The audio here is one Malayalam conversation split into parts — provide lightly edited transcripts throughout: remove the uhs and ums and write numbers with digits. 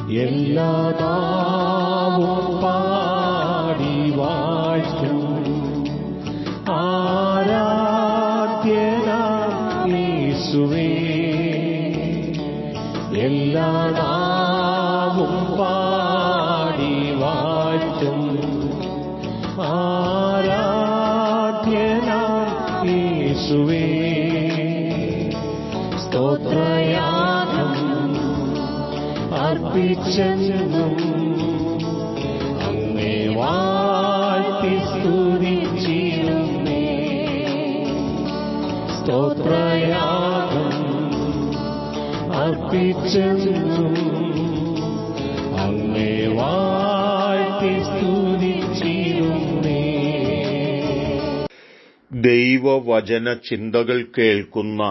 എല്ലാ നാവും പാടി വാഴ്ത്തും ആരാധ്യനാം യേശുവേ. എല്ലാ നാവും പാടി വാഴ്ത്തും ആരാധ്യനാം യേശുവേ. സ്തോത്രയാഗം അർപ്പിച്ചെന്നും അങ്ങേ വാഴ്ത്തി സ്തുതിച്ചിരുന്നേ. സ്തോത്രയാഗം അർപ്പിച്ചെന്നും അങ്ങേ വാഴ്ത്തി സ്തുതിച്ചിരുന്നേ. ദൈവവചന ചിന്തകൾ കേൾക്കുന്ന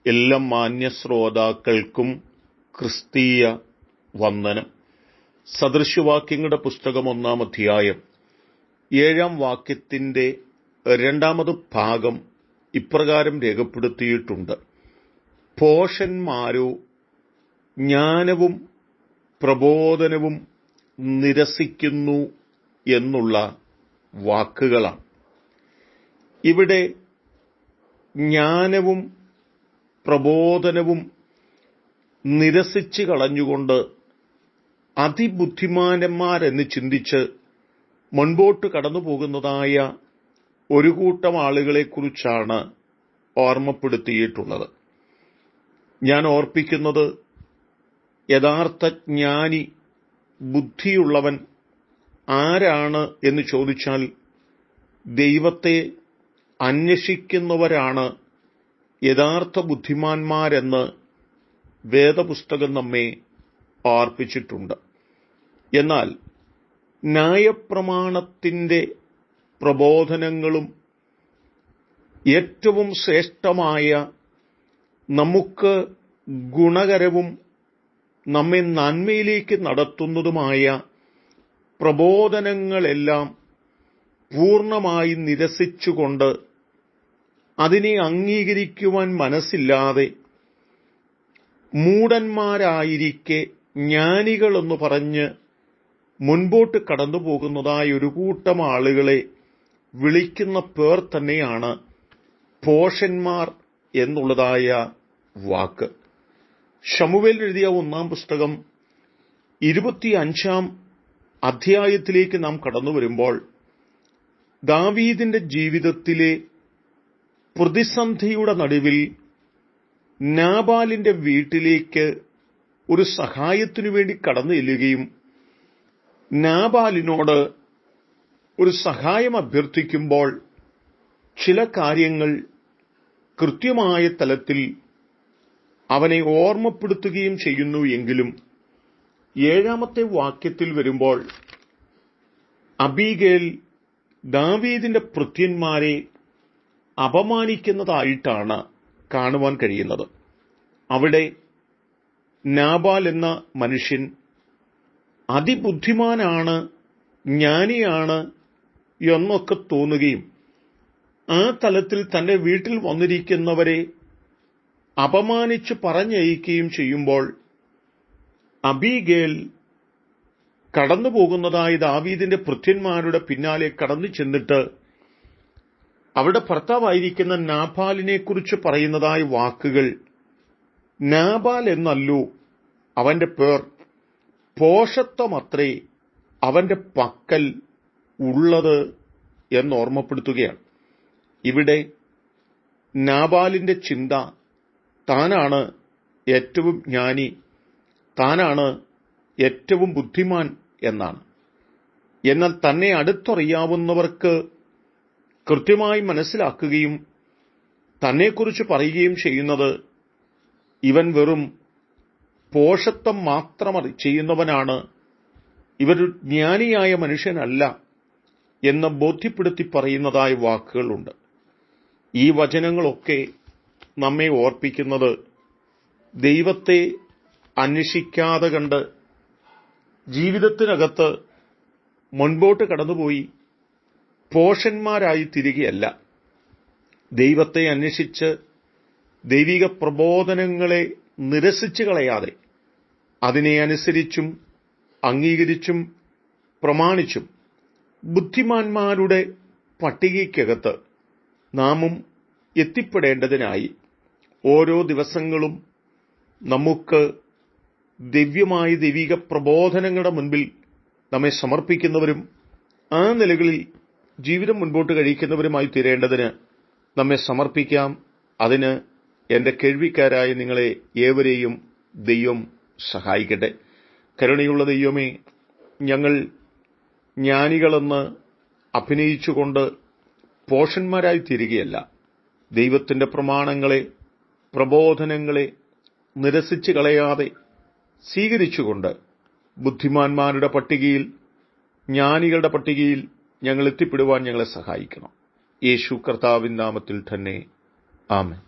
എല്ലാ മാന്യശ്രോതാക്കൾക്കും ക്രിസ്തീയ വന്ദനം. സദൃശവാക്യങ്ങളുടെ പുസ്തകം 1-ാം അധ്യായം 7-ാം വാക്യത്തിന്റെ 2-ാമത് ഭാഗം ഇപ്രകാരം രേഖപ്പെടുത്തിയിട്ടുണ്ട്: ഭോഷന്മാരോ ജ്ഞാനവും പ്രബോധനവും നിരസിക്കുന്നു എന്നുള്ള വാക്കുകളാണ്. ഇവിടെ ജ്ഞാനവും പ്രബോധനവും നിരസിച്ചു കളഞ്ഞുകൊണ്ട് അതിബുദ്ധിമാന്മാരെന്ന് ചിന്തിച്ച് മുൻപോട്ട് കടന്നു പോകുന്നതായ ഒരു കൂട്ടം ആളുകളെക്കുറിച്ചാണ് ഓർമ്മപ്പെടുത്തിയിട്ടുള്ളത്. ഞാൻ ഓർപ്പിക്കുന്നത്, യഥാർത്ഥ ജ്ഞാനി, ബുദ്ധിയുള്ളവൻ ആരാണ് എന്ന് ചോദിച്ചാൽ ദൈവത്തെ അന്വേഷിക്കുന്നവരാണ് യഥാർത്ഥ ബുദ്ധിമാന്മാരെന്ന് വേദപുസ്തകം നമ്മെ ഓർപ്പിച്ചിട്ടുണ്ട്. എന്നാൽ ന്യായപ്രമാണത്തിന്റെ പ്രബോധനങ്ങളും ഏറ്റവും ശ്രേഷ്ഠമായ, നമുക്ക് ഗുണകരവും നമ്മെ നന്മയിലേക്ക് നടത്തുന്നതുമായ പ്രബോധനങ്ങളെല്ലാം പൂർണ്ണമായി നിരസിച്ചുകൊണ്ട് അതിനെ അംഗീകരിക്കുവാൻ മനസ്സില്ലാതെ മൂഢന്മാരായിരിക്കെ ജ്ഞാനികളെന്ന് പറഞ്ഞ് മുൻപോട്ട് കടന്നു പോകുന്നതായ ഒരു കൂട്ടം ആളുകളെ വിളിക്കുന്ന പേർ തന്നെയാണ് ഭോഷന്മാർ എന്നുള്ളതായ വാക്ക്. ശമൂവേൽ എഴുതിയ 1-ാം പുസ്തകം 25-ാം അധ്യായത്തിലേക്ക് നാം കടന്നു വരുമ്പോൾ ദാവീദിന്റെ ജീവിതത്തിലെ പ്രതിസന്ധിയുടെ നടുവിൽ നാബാലിന്റെ വീട്ടിലേക്ക് ഒരു സഹായത്തിനു വേണ്ടി കടന്നു ചെല്ലുകയും നാബാലിനോട് ഒരു സഹായം അഭ്യർത്ഥിക്കുമ്പോൾ ചില കാര്യങ്ങൾ കൃത്യമായ തലത്തിൽ അവനെ ഓർമ്മപ്പെടുത്തുകയും ചെയ്യുന്നു. എങ്കിലും 7-ാമത്തെ വാക്യത്തിൽ വരുമ്പോൾ അബീഗേൽ ദാവീദിന്റെ ഭൃത്യന്മാരെ അപമാനിക്കുന്നതായിട്ടാണ് കാണുവാൻ കഴിയുന്നത്. അവിടെ നാബാൽ എന്ന മനുഷ്യൻ അതിബുദ്ധിമാനാണ്, ജ്ഞാനിയാണ് എന്നൊക്കെ തോന്നുകയും ആ തലത്തിൽ തന്റെ വീട്ടിൽ വന്നിരിക്കുന്നവരെ അപമാനിച്ച് പറഞ്ഞയക്കുകയും ചെയ്യുമ്പോൾ അബീഗേൽ കടന്നു പോകുന്നതായി ദാവീദിന്റെ ഭൃത്യന്മാരുടെ പിന്നാലെ കടന്നു ചെന്നിട്ട് അവിടെ ഭർത്താവായിരിക്കുന്ന നാബാലിനെക്കുറിച്ച് പറയുന്നതായ വാക്കുകൾ, നാബാൽ എന്നല്ലോ അവന്റെ പേർ, ഭോഷത്വമത്രേ അവന്റെ പക്കൽ ഉള്ളത് എന്നോർമ്മപ്പെടുത്തുകയാണ്. ഇവിടെ നാബാലിന്റെ ചിന്ത താനാണ് ഏറ്റവും ജ്ഞാനി, താനാണ് ഏറ്റവും ബുദ്ധിമാൻ എന്നാണ്. എന്നാൽ തന്നെ അടുത്തറിയാവുന്നവർക്ക് കൃത്യമായി മനസ്സിലാക്കുകയും തന്നെക്കുറിച്ച് പറയുകയും ചെയ്യുന്നത് ഇവൻ വെറും പോഷത്വം മാത്രം ചെയ്യുന്നവനാണ്, ഇവരൊരു ജ്ഞാനിയായ മനുഷ്യനല്ല എന്ന് ബോധ്യപ്പെടുത്തി പറയുന്നതായ വാക്കുകളുണ്ട്. ഈ വചനങ്ങളൊക്കെ നമ്മെ ഓർപ്പിക്കുന്നത് ദൈവത്തെ അന്വേഷിക്കാതെ കണ്ട് ജീവിതത്തിനകത്ത് മുൻപോട്ട് കടന്നുപോയി പോഷന്മാരായി തിരികെയല്ല, ദൈവത്തെ അന്വേഷിച്ച് ദൈവിക പ്രബോധനങ്ങളെ നിരസിച്ചു കളയാതെ അതിനെ അനുസരിച്ചും അംഗീകരിച്ചും പ്രമാണിച്ചും ബുദ്ധിമാന്മാരുടെ പട്ടികയ്ക്കകത്ത് നാമും എത്തിപ്പെടേണ്ടതിനായി ഓരോ ദിവസങ്ങളും നമുക്ക് ദിവ്യമായ ദൈവിക പ്രബോധനങ്ങളുടെ മുൻപിൽ നമ്മെ സമർപ്പിക്കുന്നവരും ആ നിലകളിൽ ജീവിതം മുൻപോട്ട് കഴിക്കുന്നവരുമായി തീരേണ്ടതിന് നമ്മെ സമർപ്പിക്കാം. അതിന് എന്റെ കേൾവിക്കാരായ നിങ്ങളെ ഏവരെയും ദൈവം സഹായിക്കട്ടെ. കരുണയുള്ള ദൈവമേ, ഞങ്ങൾ ജ്ഞാനികളെന്ന് അഭിനയിച്ചുകൊണ്ട് പോഷന്മാരായി തീരുകയല്ല, ദൈവത്തിന്റെ പ്രമാണങ്ങളെ, പ്രബോധനങ്ങളെ നിരസിച്ചു കളയാതെ സ്വീകരിച്ചുകൊണ്ട് ബുദ്ധിമാന്മാരുടെ പട്ടികയിൽ, ജ്ഞാനികളുടെ പട്ടികയിൽ ഞങ്ങൾ എത്തിപ്പെടുവാൻ ഞങ്ങളെ സഹായിക്കണം. യേശു കർത്താവിൻ നാമത്തിൽ തന്നെ ആമേൻ.